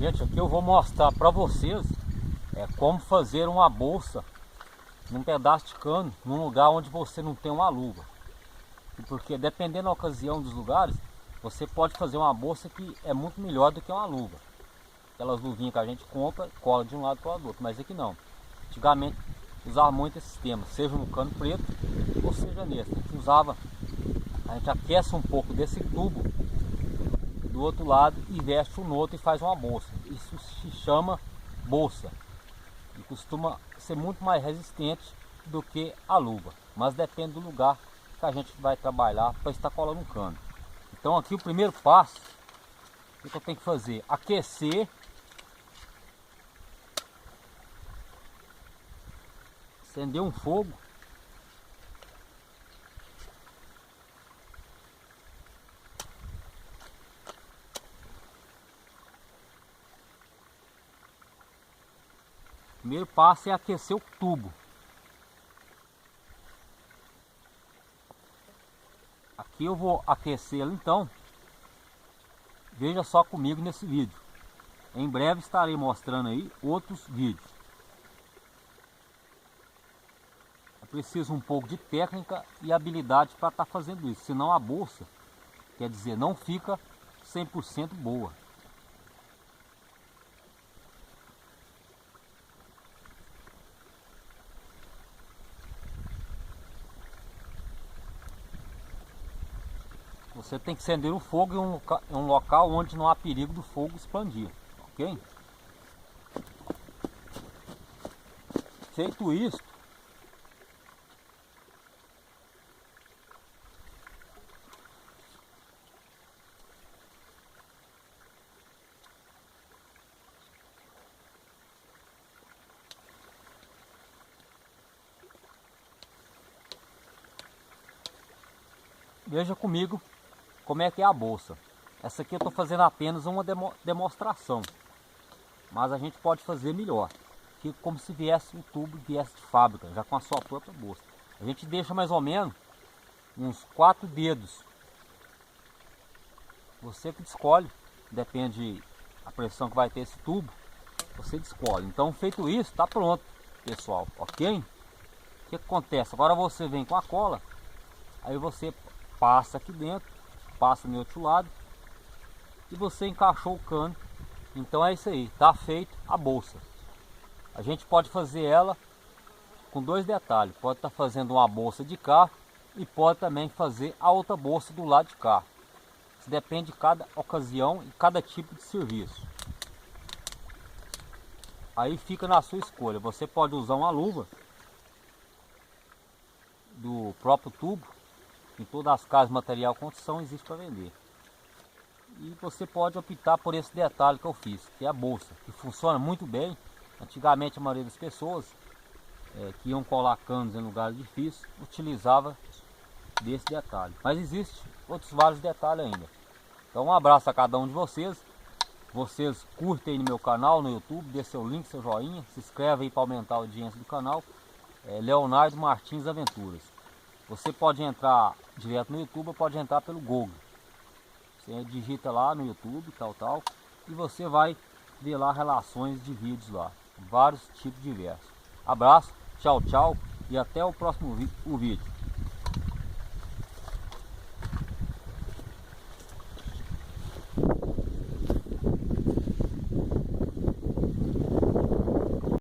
Gente, aqui eu vou mostrar para vocês como fazer uma bolsa num pedaço de cano, num lugar onde você não tem uma luva. Porque dependendo da ocasião dos lugares, você pode fazer uma bolsa que é muito melhor do que uma luva. Aquelas luvinhas que a gente compra, cola de um lado para o outro, mas aqui não. Antigamente usava muito esse sistema, seja no cano preto ou seja nesse. A gente aquece um pouco desse tubo do outro lado e veste no outro e faz uma bolsa. Isso se chama bolsa e costuma ser muito mais resistente do que a luva, mas depende do lugar que a gente vai trabalhar para estar colando um cano. Então aqui o primeiro passo, o que eu tenho que fazer? Aquecer, acender um fogo, o primeiro passo é aquecer o tubo. Aqui eu vou aquecê-lo então. Veja só comigo nesse vídeo. Em breve estarei mostrando aí outros vídeos. É preciso um pouco de técnica e habilidade para estar fazendo isso. Senão a bolsa, quer dizer, não fica 100% boa. Você tem que acender o fogo em um local onde não há perigo do fogo expandir, ok? Feito isso, veja comigo como é que é a bolsa. Essa aqui eu estou fazendo apenas uma demonstração, mas a gente pode fazer melhor, que como se viesse um tubo, viesse de fábrica, já com a sua própria bolsa. A gente deixa mais ou menos uns 4 dedos. Você que escolhe, depende da pressão que vai ter esse tubo, você escolhe. Então feito isso, está pronto, pessoal, ok? O que acontece? Agora você vem com a cola, aí você passa aqui dentro, passa no outro lado e você encaixou o cano. Então é isso aí, tá feito a bolsa. A gente pode fazer ela com dois detalhes, pode estar fazendo uma bolsa de cá e pode também fazer a outra bolsa do lado de cá. Isso depende de cada ocasião e cada tipo de serviço. Aí fica na sua escolha. Você pode usar uma luva do próprio tubo. Em todas as casas, material construção existe para vender. E você pode optar por esse detalhe que eu fiz, que é a bolsa, que funciona muito bem. Antigamente a maioria das pessoas que iam colar canos em lugares difíceis utilizava desse detalhe. Mas existe outros vários detalhes ainda. Então um abraço a cada um de vocês. Vocês curtem no meu canal no YouTube, dê seu link, seu joinha, se inscreve aí para aumentar a audiência do canal. Leonardo Martins Aventuras. Você pode entrar direto no YouTube ou pode entrar pelo Google. Você digita lá no YouTube, tal, e você vai ver lá relações de vídeos lá. Vários tipos diversos. Abraço, tchau, tchau e até o próximo vídeo.